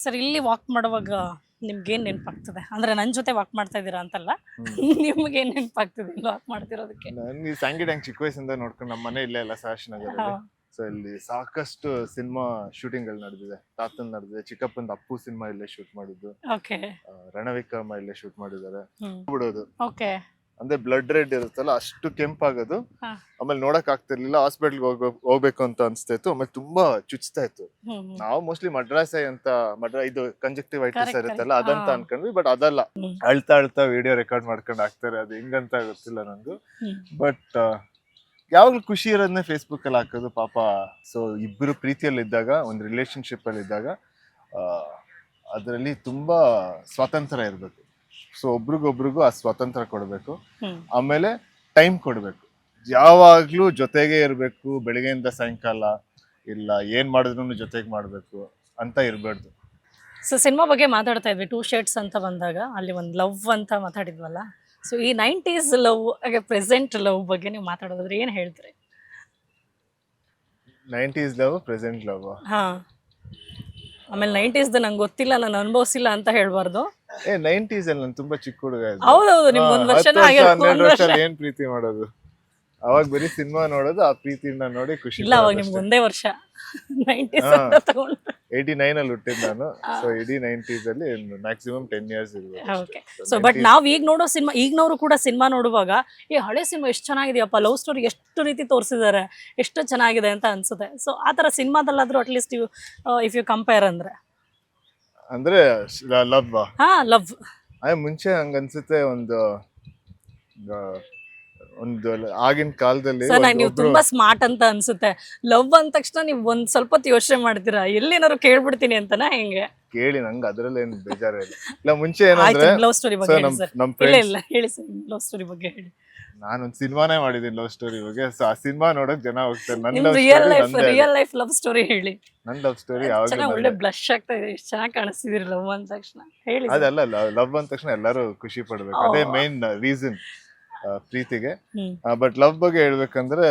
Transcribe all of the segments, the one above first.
Sir ಇಲ್ಲಿ walk ಮಾಡುವಾಗ ನಿಮ್ಗೇನ್ ನೆನಪಾಗ್ತದೆ? ಅಂದ್ರೆ ನನ್ನ ಜೊತೆ ವಾಕ್ ಮಾಡ್ತಾ ಇದ್ದೀರಾ ಅಂತಲ್ಲ, ನಿಮ್ಗೇನ್ ನೆನಪಾಗ್ತದೆ ಇಲ್ಲಿ ವಾಕ್ ಮಾಡ್ತಿರೋದಕ್ಕೆ? ನನಗೆ ಸಾಂಗಿ ಡ್ಯಾಂಗ್ ಚಿಕ್ಕ ವಯಸ್ಸಿಂದ ನೋಡ್ಕೊಂಡು ನಮ್ಮ ಮನೆ ಇಲ್ಲೇ ಅಲ್ಲ ಸಹರ್ಷ ನಗರಲ್ಲಿ. ಸೊ ಇಲ್ಲಿ ಸಾಕಷ್ಟು ಸಿನಿಮಾ ಶೂಟಿಂಗ್ ಗಳು ನಡೆದಿದೆ. ತಾತನ್ ನಡೆದಿದೆ, ಚಿಕ್ಕಪ್ಪಂದ ಅಪ್ಪು ಸಿನಿಮಾ ಇಲ್ಲೇ ಶೂಟ್ ಮಾಡಿದ್ದು, ಓಕೆ. ರಣವಿಕ್ರಮ ಇಲ್ಲೇ ಶೂಟ್ ಮಾಡಿದ್ದಾರೆ. ಹ್ಮ್. ಬಿಡೋದು ಓಕೆ. ಅಂದ್ರೆ ಬ್ಲಡ್ ರೆಡ್ ಇರುತ್ತಲ್ಲ, ಅಷ್ಟು ಕೆಂಪಾಗೋದು. ಹಾ. ಆಮೇಲೆ ನೋಡಕ್ ಆಗ್ತಿರ್ಲಿಲ್ಲ, ಹಾಸ್ಪಿಟಲ್ ಹೋಗ್ಬೇಕು ಅಂತ ಅನ್ಸ್ತಾ ಇತ್ತು. ಆಮೇಲೆ ತುಂಬಾ ಚುಚ್ತಾ ಇತ್ತು. ನಾವು ಮೋಸ್ಟ್ಲಿ ಮಡ್ರಾಸೆ ಅಂತ ಇದು ಕಂಜಕ್ಟಿವೈಟಿಸ್ Correct, ಇರುತ್ತಲ್ಲ correct. ಅದಂತ ಹಾ. ಅನ್ಕೊಂಡ್ವಿ, ಬಟ್ ಅದಲ್ಲ. ಹ್ಮ್. ಅಳ್ತಾ ವಿಡಿಯೋ ರೆಕಾರ್ಡ್ ಮಾಡ್ಕೊಂಡು ಹಾಕ್ತಾರೆ, ಅದು ಹೆಂಗಂತ ಗೊತ್ತಿಲ್ಲ ನಂಗೂ. ಹ್ಮ್. ಬಟ್ ಯಾವಾಗ್ಲೂ ಖುಷಿ ಇರೋದನ್ನೇ ಫೇಸ್ಬುಕ್ ಅಲ್ಲಿ ಹಾಕೋದು ಪಾಪ. ಸೊ ಇಬ್ರು ಪ್ರೀತಿಯಲ್ಲಿ ಇದ್ದಾಗ, ಒಂದು ರಿಲೇಶನ್ಶಿಪ್ ಅಲ್ಲಿ ಇದ್ದಾಗ ಅದರಲ್ಲಿ ತುಂಬಾ ಸ್ವಾತಂತ್ರ್ಯ ಇರಬೇಕು. ಸೊ ಒಬ್ರಿಗೊಬ್ರಿಗೂ ಆ ಸ್ವಾತಂತ್ರ್ಯ ಕೊಡಬೇಕು. ಹ್ಮ್. ಆಮೇಲೆ ಟೈಮ್ ಕೊಡಬೇಕು. ಯಾವಾಗ್ಲೂ ಜೊತೆಗೆ ಇರಬೇಕು, ಬೆಳಿಗ್ಗೆಯಿಂದ ಸಾಯಂಕಾಲ ಇಲ್ಲ ಏನ್ ಮಾಡಿದ್ರು ಜೊತೆಗೆ ಮಾಡ್ಬೇಕು ಅಂತ ಇರ್ಬಾರ್ದು. ಸೊ ಸಿನಿಮಾ ಬಗ್ಗೆ ಮಾತಾಡ್ತಾ ಇದ್ವಿ, 2 ಶೇಡ್ಸ್ ಅಂತ ಬಂದಾಗ ಅಲ್ಲಿ ಒಂದು ಲವ್ ಅಂತ ಮಾತಾಡಿದ್ವಲ್ಲ. ಸೊ ಈ 90s ಲವ್ ಹಾಗೆ ಪ್ರೆಸೆಂಟ್ ಲವ್ ಬಗ್ಗೆ ನೀವು ಮಾತಾಡೋದಾದ್ರೆ ಏನ್ ಹೇಳ್ತೀರಿ? 90s love, present love. ಹಾ. ಆಮೇಲೆ 90s ನಂಗೆ ಗೊತ್ತಿಲ್ಲ, ನಾನು ಅನುಭವಿಸಿಲ್ಲ ಅಂತ ಹೇಳ್ಬಾರ್ದು. 90s ಅಲ್ಲಿ ನಾನು ತುಂಬಾ ಚಿಕ್ಕ ಹುಡುಗ ಇದ್ದೆ. ಹೌದೌದು, ನಿಮ್ಗೆ ಒಂದ್ ವರ್ಷನೂ ಆಗಿಲ್ಲ. 12 ವರ್ಷ ಏನ್ ಪ್ರೀತಿ ಮಾಡೋದು, ಅವಾಗ ಬರೀ ಸಿನಿಮಾ ನೋಡೋದು, ಆ ಪ್ರೀತಿನ ನೋಡಿ ಖುಷಿ ಇಲ್ಲ, ಅವಾಗ ನಿಮ್ಗೆ ಒಂದೇ ವರ್ಷ 90s ಅಂತ ತಗೊಂಡು. 89 ಅಲ್ಲಿ ಹುಟ್ಟಿದ್ ನಾನು. ಸೊ ಇಡೀ 90s ಅಲ್ಲಿ ಮ್ಯಾಕ್ಸಿಮಮ್ 10 years ಇರ್ಬೋದು. ಓಕೆ. ಸೊ ಬಟ್ ನಾವ್ ಈಗ ನೋಡೋ ಸಿನಿಮಾ, ಈಗಿನವರು ಕೂಡ ಸಿನಿಮಾ ನೋಡುವಾಗ ಈ ಹಳೆ ಸಿನಿಮಾ ಎಷ್ಟು ಚೆನ್ನಾಗಿದೆಯಪ್ಪ, ಲವ್ ಸ್ಟೋರಿ ಎಷ್ಟು ರೀತಿ ತೋರಿಸಿದ್ದಾರೆ, ಎಷ್ಟು ಚೆನ್ನಾಗಿದೆ ಅಂತ ಅನ್ಸುತ್ತೆ. ಸೊ ಆ ತರ ಸಿನಿಮಾದಲ್ಲಾದ್ರೂ at least you if you compare ಅಂದ್ರೆ ಲವ್ ಹಾ ಲವ್ ಮುಂಚೆ ಹಂಗ ಅನ್ಸುತ್ತೆ. ಒಂದು ಆಗಿನ ಕಾಲದಲ್ಲಿ ಸರ್, ನೀವು ತುಂಬಾ ಸ್ಮಾರ್ಟ್ ಅಂತ ಅನ್ಸುತ್ತೆ. ಲವ್ ಅಂದ ತಕ್ಷಣ ನೀವು ಒಂದ್ ಸ್ವಲ್ಪ ಹೊತ್ತು ಯೋಚನೆ ಮಾಡ್ತೀರಾ, ಎಲ್ಲಿನಾರು ಕೇಳ್ಬಿಡ್ತೀನಿ ಅಂತನಾ ಹೆಂಗೆ? ಕೇಳಿ, ನಂಗೆ ಅದ್ರಲ್ಲಿ ಏನು ಬೇಜಾರ ಇಲ್ಲ. ಮುಂಚೆ ಏನಂದ್ರೆ ಲವ್ ಸ್ಟೋರಿ ಬಗ್ಗೆ ಹೇಳಿ ಸರ್. ನಮ್ ಇಲ್ಲ ಇಲ್ಲ, ಹೇಳಿ ಸರ್, ಲವ್ ಸ್ಟೋರಿ ಬಗ್ಗೆ ಹೇಳಿ. ನಾನೊಂದ್ ಸಿನಿಮಾನೇ ಮಾಡಿದೀನಿ ಲವ್ ಸ್ಟೋರಿ ಬಗ್ಗೆ. ಸೊ ಆ ಸಿನಿಮಾ ನೋಡಕ್ ಜನ ಹೋಗ್ತಾರೆ. ನನ್ನ ರಿಯಲ್ ಲೈಫ್ ಲವ್ ಸ್ಟೋರಿ ಹೇಳಿ. ನನ್ ಲವ್ ಸ್ಟೋರಿ ಯಾವಾಗ ಒಳ್ಳೆ ಬ್ಲಶ್ ಆಗ್ತಾ ಇದೆ, ಎಷ್ಟು ಚೆನ್ನಾಗಿ ಕಾಣಿಸ್ತಿದ್ದೀರಿ ಲವ್ ಅಂದ ತಕ್ಷಣ. ಹೇಳಿ. ಅದಲ್ಲ, ಲವ್ ಅಂದ ತಕ್ಷಣ ಎಲ್ಲರೂ ಖುಷಿ ಪಡ್ಬೇಕು, ಅದೇ ಮೇನ್ ರೀಸನ್ ಪ್ರೀತಿಗೆ. ಬಟ್ ಲವ್ ಬಗ್ಗೆ ಹೇಳ್ಬೇಕಂದ್ರೆ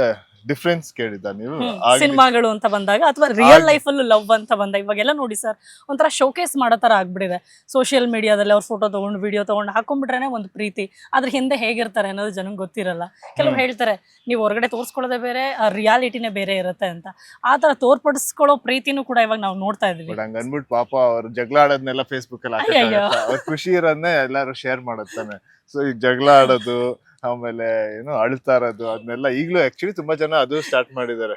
ಡಿಫ್ರೆನ್ಸ್ ಕೇಳಿದ್ದ ನೀವು. ಸಿನಿಮಾಗಳು ಅಂತ ಬಂದಾಗ ಅಥವಾ ರಿಯಲ್ ಲೈಫ್ ಅಲ್ಲೂ ಲವ್ ಅಂತ ಬಂದಾಗ ಇವಾಗೆಲ್ಲ ನೋಡಿ ಸರ್, ಒಂಥರ ಶೋಕೇಸ್ ಮಾಡೋ ತರ ಆಗ್ಬಿಟ್ಟಿದೆ. ಸೋಷಿಯಲ್ ಮೀಡಿಯಾದಲ್ಲಿ ಅವ್ರ ಫೋಟೋ ತಗೊಂಡು ವಿಡಿಯೋ ತಗೊಂಡು ಹಾಕೊಂಡ್ಬಿಟ್ರೇನೆ ಒಂದು ಪ್ರೀತಿ, ಅದ್ರ ಹಿಂದೆ ಹೇಗಿರ್ತಾರೆ ಅನ್ನೋದು ಜನಕ್ಕೆ ಗೊತ್ತಿರಲ್ಲ. ಕೆಲವ್ರು ಹೇಳ್ತಾರೆ ನೀವು ಹೊರಗಡೆ ತೋರ್ಸ್ಕೊಳ್ಳೋದೇ ಬೇರೆ, ರಿಯಾಲಿಟಿನೇ ಬೇರೆ ಇರುತ್ತೆ ಅಂತ. ಆ ತರ ತೋರ್ಪಡಿಸ್ಕೊಳ್ಳೋ ಪ್ರೀತಿನೂ ಕೂಡ ಇವಾಗ ನಾವು ನೋಡ್ತಾ ಇದ್ವಿ. ಹಂಗ ಅನ್ಬಿಟ್ಟು ಪಾಪ ಅವ್ರು ಜಗಳ ಆಡೋದ್ನೆಲ್ಲ ಫೇಸ್ಬುಕ್ ಅಲ್ಲಿ ಅವ್ರ ಖುಷಿ ಇರೋದನ್ನೇ ಎಲ್ಲಾರು ಶೇರ್ ಮಾಡುತ್ತಾನೆ. ಸೊ ಈಗ ಜಗಳ ಆಡೋದು, ಆಮೇಲೆ ಏನು ಅಳ್ತಾ ಇರೋದು, ಅದನ್ನೆಲ್ಲ ಈಗಲೂ ಆಕ್ಚುಲಿ ತುಂಬಾ ಜನ ಅದು ಸ್ಟಾರ್ಟ್ ಮಾಡಿದ್ದಾರೆ.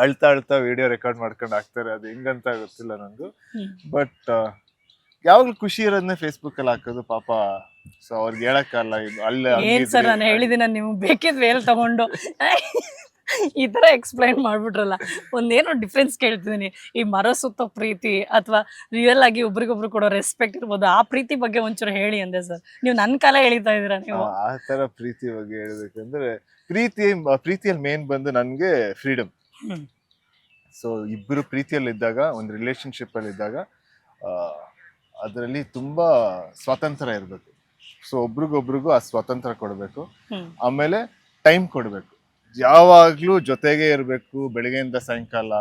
ಅಳ್ತಾ ವಿಡಿಯೋ ರೆಕಾರ್ಡ್ ಮಾಡ್ಕೊಂಡು ಹಾಕ್ತಾರೆ, ಅದು ಹೆಂಗಂತ ಗೊತ್ತಿಲ್ಲ ನಂದು. ಬಟ್ ಯಾವಾಗ್ಲೂ ಖುಷಿ ಇರೋದನ್ನೇ ಫೇಸ್ಬುಕ್ ಅಲ್ಲಿ ಹಾಕೋದು ಪಾಪ. ಸೊ ಅವ್ರಿಗೆ ಹೇಳಕ್ಕಲ್ಲ, ಏನ್ ಸರ್ ನಾನು ಹೇಳಿದಿನ, ನೀವು ಬೇಕಿದ್ ವೇಲ್ ತಗೊಂಡು ಈ ತರ ಎಕ್ಸ್ಪ್ಲೈನ್ ಮಾಡ್ಬಿಟ್ರಲ್ಲ. ಒಂದೇನೋ ಡಿಫ್ರೆನ್ಸ್ ಕೇಳ್ತಿದೀನಿ, ಈ ಮರ ಸುತ್ತೋ ಪ್ರೀತಿ ಅಥವಾ ರಿಯಲ್ ಆಗಿ ಒಬ್ರಿಗೊಬ್ರು ಕೊಡೋ ರೆಸ್ಪೆಕ್ಟ್ ಇರ್ಬೋದು, ಆ ಪ್ರೀತಿ ಬಗ್ಗೆ ಒಂಚೂರು ಹೇಳಿ ಅಂದೆ ಸರ್. ನೀವು ನನ್ನ ಕಾಲ ಹೇಳಿತಾ ಇದೀರಾ ನೀವು. ಆ ತರ ಪ್ರೀತಿ ಬಗ್ಗೆ ಹೇಳ್ಬೇಕಂದ್ರೆ, ಪ್ರೀತಿಯಲ್ಲಿ ಮೇನ್ ಬಂದು ನನ್ಗೆ ಫ್ರೀಡಮ್. ಸೊ ಇಬ್ರು ಪ್ರೀತಿಯಲ್ಲಿ ಇದ್ದಾಗ, ಒಂದು ರಿಲೇಶನ್ಶಿಪ್ ಅಲ್ಲಿ ಇದ್ದಾಗ ಅದರಲ್ಲಿ ತುಂಬಾ ಸ್ವಾತಂತ್ರ್ಯ ಇರಬೇಕು. ಸೊ ಒಬ್ರಿಗೊಬ್ರಿಗೂ ಆ ಸ್ವಾತಂತ್ರ್ಯ ಕೊಡಬೇಕು. ಆಮೇಲೆ ಟೈಮ್ ಕೊಡಬೇಕು. ಯಾವಾಗ್ಲೂ ಜೊತೆಗೆ ಇರಬೇಕು, ಬೆಳಿಗ್ಗೆಯಿಂದ ಸಾಯಂಕಾಲ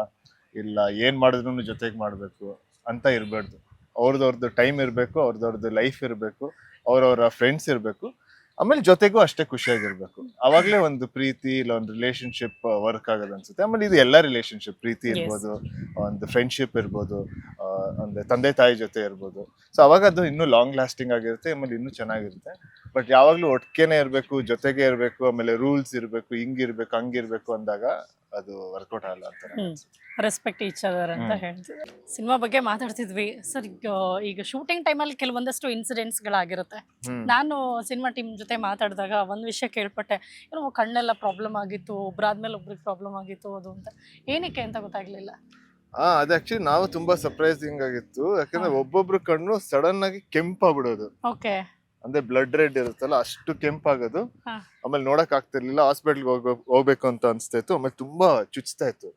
ಇಲ್ಲ ಏನ್ ಮಾಡಿದ್ರು ಜೊತೆಗೆ ಮಾಡ್ಬೇಕು ಅಂತ ಇರ್ಬಾರ್ದು. ಅವ್ರದ್ದು ಟೈಮ್ ಇರಬೇಕು, ಅವ್ರದ್ದು ಲೈಫ್ ಇರಬೇಕು, ಅವ್ರವ್ರ ಫ್ರೆಂಡ್ಸ್ ಇರಬೇಕು. ಆಮೇಲೆ ಜೊತೆಗೂ ಅಷ್ಟೇ ಖುಷಿಯಾಗಿರ್ಬೇಕು. ಅವಾಗ್ಲೇ ಒಂದು ಪ್ರೀತಿ ಇಲ್ಲ ಒಂದು ರಿಲೇಶನ್ಶಿಪ್ ವರ್ಕ್ ಆಗೋದು ಅನ್ಸುತ್ತೆ. ಆಮೇಲೆ ಇದು ಎಲ್ಲ ರಿಲೇಶನ್ಶಿಪ್, ಪ್ರೀತಿ ಇರ್ಬೋದು, ಒಂದು ಫ್ರೆಂಡ್ಶಿಪ್ ಇರ್ಬೋದು, ಒಂದು ತಂದೆ ತಾಯಿ ಜೊತೆ ಇರ್ಬೋದು. ಸೊ ಅವಾಗ ಅದು ಇನ್ನೂ ಲಾಂಗ್ ಲಾಸ್ಟಿಂಗ್ ಆಗಿರುತ್ತೆ, ಆಮೇಲೆ ಇನ್ನೂ ಚೆನ್ನಾಗಿರುತ್ತೆ. ಬಟ್ ಯಾವಾಗ್ಲೂ ಒಟ್ಟಿಗೆನೆ ಇರಬೇಕು, ಜೊತೆಗೆ ಇರಬೇಕು, ಆಮೇಲೆ ರೂಲ್ಸ್ ಇರಬೇಕು, ಹಿಂಗಿರ್ಬೇಕು ಹಂಗಿರ್ಬೇಕು ಅಂದಾಗ ಅದು ವರ್ಕೌಟ್ ಆಗಲ್ಲ ಅಂತ. ರೆಸ್ಪೆಕ್ಟ್ ಈಚ್ ಅದರ್ ಅಂತ ಹೇಳ್ತಿದ್ವಿ. ಸಿನಿಮಾ ಬಗ್ಗೆ ಮಾತಾಡ್ತಿದ್ವಿ ಸರ್. ಈಗ ಶೂಟಿಂಗ್ ಟೈಮಲ್ಲಿ ಕೆಲವೊಂದಷ್ಟು ಇನ್ಸಿಡೆಂಟ್ಸ್ಗಳಾಗಿರುತ್ತೆ. ನಾನು ಸಿನಿಮಾ ಟೀಮ್ ಜೊತೆ ಮಾತಾಡಿದಾಗ ಒಂದು ವಿಷಯ ಕೇಳ್ಪಟ್ಟೆ, ಏನೋ ಕಣ್ಣೆಲ್ಲ ಪ್ರಾಬ್ಲಮ್ ಆಗಿತ್ತು, ಒಬ್ರಾದ್ಮೇಲೆ ಒಬ್ರಿಗೆ ಪ್ರಾಬ್ಲಮ್ ಆಗಿತ್ತು ಅದು ಅಂತ. ಏನಕ್ಕೆ ಅಂತ ಗೊತ್ತಾಗ್ಲಿಲ್ಲ. ಅದು ಆಕ್ಚುಲಿ ನಾವು ತುಂಬಾ ಸರ್ಪ್ರೈಸಿಂಗ್ ಆಗಿತ್ತು. ಯಾಕಂದ್ರೆ ಒಬ್ಬೊಬ್ರು ಕಣ್ಣು ಸಡನ್ ಆಗಿ ಕೆಂಪಾಗ್ಬಿಡೋದು. ಓಕೆ. ಅಂದ್ರೆ ಬ್ಲಡ್ ರೆಡ್ ಇರುತ್ತಲ್ಲ, ಅಷ್ಟು ಕೆಂಪಾಗೋದು. ಆಮೇಲೆ ನೋಡಕ್ ಆಗ್ತಿರ್ಲಿಲ್ಲ, ಹಾಸ್ಪಿಟಲ್ ಹೋಗ್ಬೇಕು ಅಂತ ಅನ್ಸ್ತಾ ಇತ್ತು. ಆಮೇಲೆ ತುಂಬಾ ಚುಚ್ತಾ ಇತ್ತು.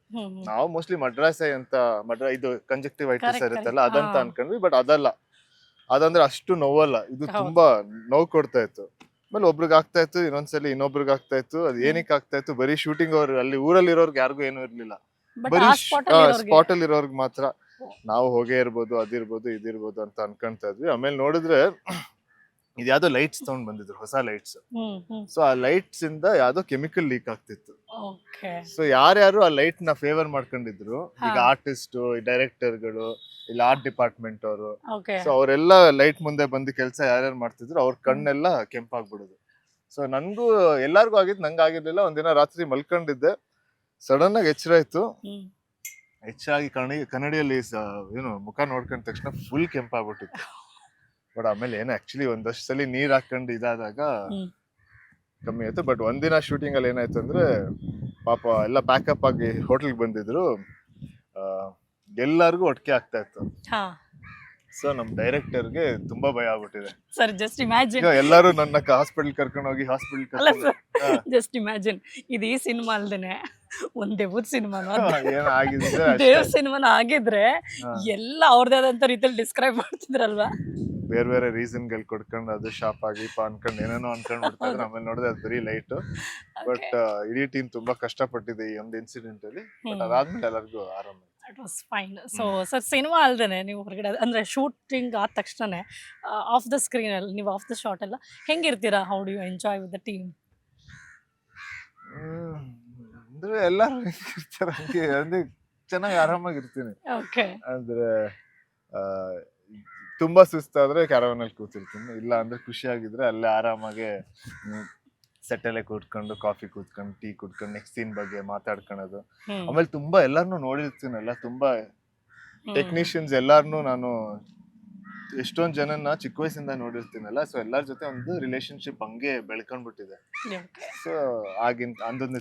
ನಾವು ಮೋಸ್ಟ್ಲಿ ಮಡ್ರಾಸೆ ಅಂತ ಇದು ಕಂಜಕ್ಟಿವೈಟಿಸ್ ಇರುತ್ತಲ್ಲ ಅದಂತ ಅನ್ಕೊಂಡ್ವಿ, ಬಟ್ ಅದಲ್ಲ. ಅದಂದ್ರೆ ಅಷ್ಟು ನೋವಲ್ಲ, ಇದು ತುಂಬಾ ನೋವು ಕೊಡ್ತಾ ಇತ್ತು. ಆಮೇಲೆ ಒಬ್ರಿಗೆ ಆಗ್ತಾ ಇತ್ತು, ಇನ್ನೊಂದ್ಸಲಿ ಇನ್ನೊಬ್ರಿಗೆ ಆಗ್ತಾ ಇತ್ತು. ಅದು ಏನಕ್ಕೆ ಆಗ್ತಾ ಇತ್ತು, ಬರೀ ಶೂಟಿಂಗ್ ಅವ್ರು ಅಲ್ಲಿ ಊರಲ್ಲಿ ಇರೋರ್ಗೆ ಯಾರಿಗೂ ಏನೂ ಇರ್ಲಿಲ್ಲ, ಬರೀ ಸ್ಪಾಟ್ ಅಲ್ಲಿ ಇರೋರ್ಗೆ ಮಾತ್ರ. ನಾವು ಹೋಗೇ ಇರ್ಬೋದು, ಅದಿರ್ಬೋದು ಇದಿರ್ಬೋದು ಅಂತ ಅನ್ಕೊಂತ ಇದ್ವಿ. ಆಮೇಲೆ ನೋಡಿದ್ರೆ ಇದ್ಯಾವ್ದೋ ಲೈಟ್ಸ್ ತಗೊಂಡ್ ಬಂದಿದ್ರು, ಹೊಸ ಲೈಟ್ಸ್. ಸೊ ಆ ಲೈಟ್ಸ್ ಇಂದ ಯಾವ್ದೋ ಕೆಮಿಕಲ್ ಲೀಕ್ ಆಗ್ತಿತ್ತು. ಓಕೆ. ಸೊ ಯಾರ್ಯಾರು ಆ ಲೈಟ್ ನ ಫೇವರ್ ಮಾಡ್ಕೊಂಡಿದ್ರು, ಈಗ ಆರ್ಟಿಸ್ಟ್, ಡೈರೆಕ್ಟರ್ಗಳು, ಇಲ್ಲ ಆರ್ಟ್ ಡಿಪಾರ್ಟ್ಮೆಂಟ್ ಅವರು, ಓಕೆ. ಸೊ ಅವರೆಲ್ಲ ಲೈಟ್ ಮುಂದೆ ಬಂದು ಕೆಲಸ ಯಾರ್ಯಾರು ಮಾಡ್ತಿದ್ರು ಅವ್ರ ಕಣ್ಣೆಲ್ಲ ಕೆಂಪಾಗ್ಬಿಡುದು. ಸೊ ನನ್ಗೂ ಎಲ್ಲಾರ್ಗು ಆಗಿದ್, ನಂಗೆ ಆಗಿರ್ಲಿಲ್ಲ. ಒಂದಿನ ರಾತ್ರಿ ಮಲ್ಕೊಂಡಿದ್ದೆ, ಸಡನ್ ಆಗಿ ಎಚ್ಚರ ಆಯ್ತು. ಹೆಚ್ಚಾಗಿ ಕನ್ನಡಿಯಲ್ಲಿ ಏನು ಮುಖ ನೋಡ್ಕೊಂಡ ತಕ್ಷಣ ಫುಲ್ ಕೆಂಪಾಗ್ಬಿಟ್ಟಿತ್ತು. ಬಟ್ ಆಮೇಲೆ ಏನು ಆಕ್ಚುಲಿ ಒಂದಷ್ಟು ಸಲ ನೀರ್ ಹಾಕೊಂಡು ಇದಾದಾಗ ಕಮ್ಮಿ ಆಯ್ತು. ಬಟ್ ಒಂದಿನ ಶೂಟಿಂಗ್ ಅಲ್ಲಿ ಏನಾಯ್ತು ಅಂದ್ರೆ, ಪಾಪ ಎಲ್ಲ ಪ್ಯಾಕಪ್ ಆಗಿ ಹೋಟೆಲ್ಗೆ ಬಂದಿದ್ರು, ಎಲ್ಲಾರ್ಗು ಒಟ್ಟಿಗೆ ಆಗ್ತಾ ಇತ್ತು. ಸೊ ನಮ್ ಡೈರೆಕ್ಟರ್ಗೆ ತುಂಬಾ ಭಯ ಆಗ್ಬಿಟ್ಟಿದೆ. ಸರ್ ಜಸ್ಟ್ ಇಮ್ಯಾಜಿನ್, ಎಲ್ಲಾರು ನನ್ನ ಹಾಸ್ಪಿಟಲ್ ಕರ್ಕೊಂಡು ಹೋಗಿ ಜಸ್ಟ್ ಇಮ್ಯಾಜಿನ್, ಇದು ಈ ಸಿನಿಮಾ ಅಲ್ದೇನೆ ಒಂದ್ ದೇವದ್ ಸಿನಿಮಾನು ಏನಾಗಿದ್ರೆ ದೇವ್ ಸಿನಿಮಾನ ಆಗಿದ್ರೆ ಎಲ್ಲ ಅವ್ರದೇ ಆದಂತ ರೀತಿಯಲ್ಲಿ ಡಿಸ್ಕ್ರೈಬ್ ಮಾಡ್ತಿದ್ರಲ್ವಾ. ಬೇರೆ ಬೇರೆ ರೀಸನ್ ಗಳು ಕೊಡ್ಕೊಂಡು ಅದು ಶಾಪ್ ಆಗಿ ಅನ್ಕೊಂಡು ಏನೇನೋ ಅನ್ಕೊಂಡ್ ಬಿಡ್ತಾರೆ. ಆಮೇಲೆ ನೋಡಿದ್ರೆ ಅದು ಬರೀ ಲೈಟ್. ಬಟ್ ಇಡೀ ಟೀಮ್ ತುಂಬಾ ಕಷ್ಟಪಟ್ಟಿದೆ ಈ ಒಂದು ಇನ್ಸಿಡೆಂಟ್ ಅಲ್ಲಿ. ಬಟ್ ಅದಾದ್ಮೇಲೆ ಎಲ್ಲರಿಗೂ ಆರಾಮ. It was fine. So sir cinema ಅಲ್ದೇನೆ ನೀವು ಹೊರಗಡೆ ಅಂದ್ರೆ ಶೂಟಿಂಗ್ ಆದ ತಕ್ಷಣ ಆಫ್ ದ ಸ್ಕ್ರೀನ್ ಅಲ್ಲಿ ನೀವು ಆಫ್ ದ ಶಾಟ್ ಎಲ್ಲ ಹೆಂಗಿರ್ತೀರಾ? How do you enjoy with the team? ಅಂದ್ರೆ ಎಲ್ಲಾರು ಇರ್ತಾರೆ ಹಂಗೆ, ಅಂದ್ರೆ ಚೆನ್ನಾಗಿ ಆರಾಮಾಗಿರ್ತೀನಿ. ಓಕೆ. ಅಂದ್ರೆ ತುಂಬಾ ಸುಸ್ತಾದ್ರೆ ಕ್ಯಾರವನ್ ಅಲ್ಲಿ ಕೂತಿರ್ತೀನಿ, ಇಲ್ಲ ಅಂದ್ರೆ ಖುಷಿಯಾಗಿದ್ರೆ ಅಲ್ಲೇ ಆರಾಮಾಗಿ ಸೆಟ್ ಅಲ್ಲೇ ಕೂತ್ಕೊಂಡು ಕಾಫಿ ಕೂತ್ಕೊಂಡು ಟೀ ಕುಡ್ಕೊಂಡು ನೆಕ್ಸ್ಟ್ ಸೀನ್ ಬಗ್ಗೆ ಮಾತಾಡ್ಕೊಳ್ಳೋದು. ಆಮೇಲೆ ತುಂಬಾ ಎಲ್ಲಾರ್ನು ನೋಡಿರ್ತೀನಲ್ಲ, ತುಂಬಾ ಟೆಕ್ನಿಷಿಯನ್ಸ್ ಎಲ್ಲಾರ್ನು ನಾನು ಎಷ್ಟೊಂದ್ ಜನನ ಚಿಕ್ಕ ವಯಸ್ಸಿಂದ ನೋಡಿರ್ತೀನಲ್ಲ. ಸೊ ಎಲ್ಲಾರ ಜೊತೆ ಒಂದು ರಿಲೇಶನ್ಶಿಪ್ ಹಂಗೆ ಬೆಳ್ಕೊಂಡ್ಬಿಟ್ಟಿದೆ. ಸೊ ಆಗಿನ ಅಂದೊಂದು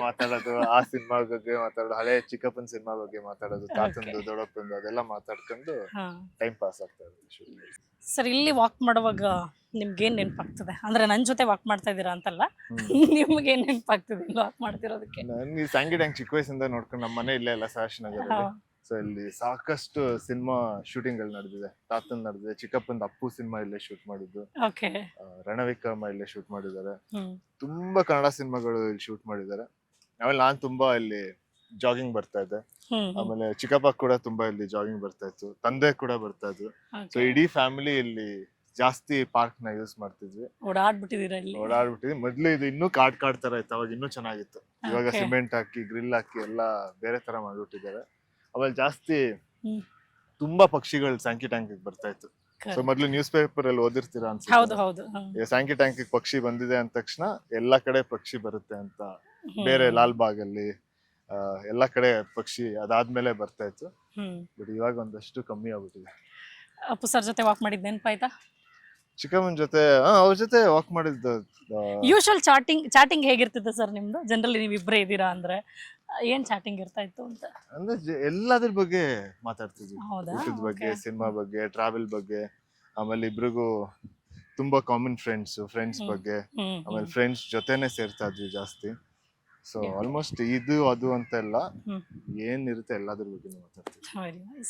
ಮಾತಾಡೋದು, ಆ ಸಿನಿಮಾ ಬಗ್ಗೆ ಮಾತಾಡೋದು, ಹಳೆ ಚಿಕ್ಕಪ್ಪನ ಸಿನಿಮಾ ಬಗ್ಗೆ ಮಾತಾಡೋದು, ತಾತಂದು ದೊಡ್ಡಪ್ಪಂದು ಅದೆಲ್ಲ ಮಾತಾಡ್ಕೊಂಡು ಟೈಮ್ ಪಾಸ್ ಆಗ್ತಾ ಇದೆ. ಸರ್ ಇಲ್ಲಿ ವಾಕ್ ಮಾಡುವಾಗ ನಿಮ್ಗೇನ್ ನೆನಪಾಗ್ತದೆ? ಅಂದ್ರೆ ನನ್ ಜೊತೆ ವಾಕ್ ಮಾಡ್ತಾ ಇದೀರಾ ಅಂತಲ್ಲ, ನಿಮ್ಗೇನ್ ನೆನಪಾಗ್ತದೆ ಇಲ್ಲಿ ವಾಕ್ ಮಾಡ್ತಿರೋದಕ್ಕೆ? ನನ್ಗೆ ಸಾಂಗಿ ಟ್ಯಾಂಕ್ ಚಿಕ್ಕ ವಯಸ್ಸಿಂದ ನೋಡ್ಕೊಂಡು, ನಮ್ಮ ಮನೆ ಇಲ್ಲೇ ಅಲ್ಲ ಸಹರ್ಷನಗರಲ್ಲಿ. ಸೊ ಇಲ್ಲಿ ಸಾಕಷ್ಟು ಸಿನಿಮಾ ಶೂಟಿಂಗ್ ಗಳು ನಡೆದಿದೆ. ತಾತನ್ ನಡೆದಿದೆ, ಚಿಕ್ಕಪ್ಪಂದ ಅಪ್ಪು ಸಿನಿಮಾ ಇಲ್ಲೇ ಶೂಟ್ ಮಾಡಿದ್ದು, ರಣವಿಕ್ರಮ ಇಲ್ಲೇ ಶೂಟ್ ಮಾಡಿದ್ದಾರೆ, ತುಂಬಾ ಕನ್ನಡ ಸಿನಿಮಾಗಳು ಇಲ್ಲಿ ಶೂಟ್ ಮಾಡಿದ್ದಾರೆ. ಆಮೇಲೆ ನಾನ್ ತುಂಬಾ ಇಲ್ಲಿ ಜಾಗಿಂಗ್ ಬರ್ತಾ ಇದ್ದೆ. ಆಮೇಲೆ ಚಿಕ್ಕಪ್ಪ ಕೂಡ ತುಂಬಾ ಇಲ್ಲಿ ಜಾಗಿಂಗ್ ಬರ್ತಾ ಇತ್ತು, ತಂದೆ ಕೂಡ ಬರ್ತಾ ಇದ್ರು. ಸೊ ಇಡೀ ಫ್ಯಾಮಿಲಿ ಇಲ್ಲಿ ಜಾಸ್ತಿ ಪಾರ್ಕ್ ನ ಯೂಸ್ ಮಾಡ್ತಿದ್ವಿ, ಓಡಾಡ್ಬಿಟ್ಟಿದ್ವಿ. ಮೊದ್ಲು ಇದು ಇನ್ನೂ ಕಾಡ್ ತರ ಇತ್ತು, ಅವಾಗ ಇನ್ನೂ ಚೆನ್ನಾಗಿತ್ತು. ಇವಾಗ ಸಿಮೆಂಟ್ ಹಾಕಿ ಗ್ರಿಲ್ ಹಾಕಿ ಎಲ್ಲ ಬೇರೆ ತರ ಮಾಡ್ಬಿಟ್ಟಿದ್ದಾರೆ. ಆಮೇಲೆ ಜಾಸ್ತಿ ತುಂಬಾ ಪಕ್ಷಿಗಳು ಸ್ಯಾಂಕಿ ಟ್ಯಾಂಕ್ ಬರ್ತಾ ಇತ್ತು. ಸೊ ಮೊದ್ಲು ನ್ಯೂಸ್ ಪೇಪರ್ ಅಲ್ಲಿ ಓದಿರ್ತೀರಾ ಅನ್ಸುತ್ತೆ, ಸ್ಯಾಂಕಿ ಟ್ಯಾಂಕ್ ಪಕ್ಷಿ ಬಂದಿದೆ ಅಂದ ತಕ್ಷಣ ಎಲ್ಲಾ ಕಡೆ ಪಕ್ಷಿ ಬರುತ್ತೆ ಅಂತ. ಬೇರೆ ಲಾಲ್ ಬಾಗ್ ಅಲ್ಲಿ ಎಲ್ಲಾ ಕಡೆ ಪಕ್ಷಿ ಅದಾದ್ಮೇಲೆ ಬರ್ತಾ ಇತ್ತು. ಬಟ್ ಇವಾಗ ಒಂದಷ್ಟು ಕಮ್ಮಿ ಆಗ್ಬಿಟ್ಟಿದೆ. ಅಪ್ಪು ಸರ್ ಜೊತೆ ವಾಕ್ ಮಾಡಿದ್ ನೆನಪಾಯ್ತಾ? ಚಿಕ್ಕಮ್ಮನ ಜೊತೆ ಅವ್ರ ಜೊತೆ ವಾಕ್ ಮಾಡಿದ್ದು. ಯೂಶುವಲ್ ಚಾಟಿಂಗ್ ಹೇಗಿರ್ತಿತ್ತು ಸರ್ ನಿಮ್ದು? ಜನರಲಿ ನೀವ್ ಇಬ್ಬರೇ ಇದೀರಾ ಅಂದ್ರೆ ಏನ್ ಚಾಟಿಂಗ್ ಇರ್ತಾ ಇತ್ತು ಅಂತ? ಅಂದ್ರೆ ಎಲ್ಲದ್ರ ಬಗ್ಗೆ ಮಾತಾಡ್ತಿದ್ವಿ, ಊಟದ ಬಗ್ಗೆ, ಸಿನಿಮಾ ಬಗ್ಗೆ, ಟ್ರಾವೆಲ್ ಬಗ್ಗೆ. ಆಮೇಲೆ ಇಬ್ರಿಗೂ ತುಂಬಾ ಕಾಮನ್ ಫ್ರೆಂಡ್ಸ್ ಬಗ್ಗೆ. ಆಮೇಲೆ ಫ್ರೆಂಡ್ಸ್ ಜೊತೆನೆ ಸೇರ್ತಾ ಇದ್ವಿ ಜಾಸ್ತಿ. ಸೊ ಆಲ್ಮೋಸ್ಟ್ ಇದು ಅದು ಅಂತ ಎಲ್ಲ ಏನಿರುತ್ತೆ ಎಲ್ಲದ್ರ ಬಗ್ಗೆ ಮಾತಾಡ್ತೀವಿ.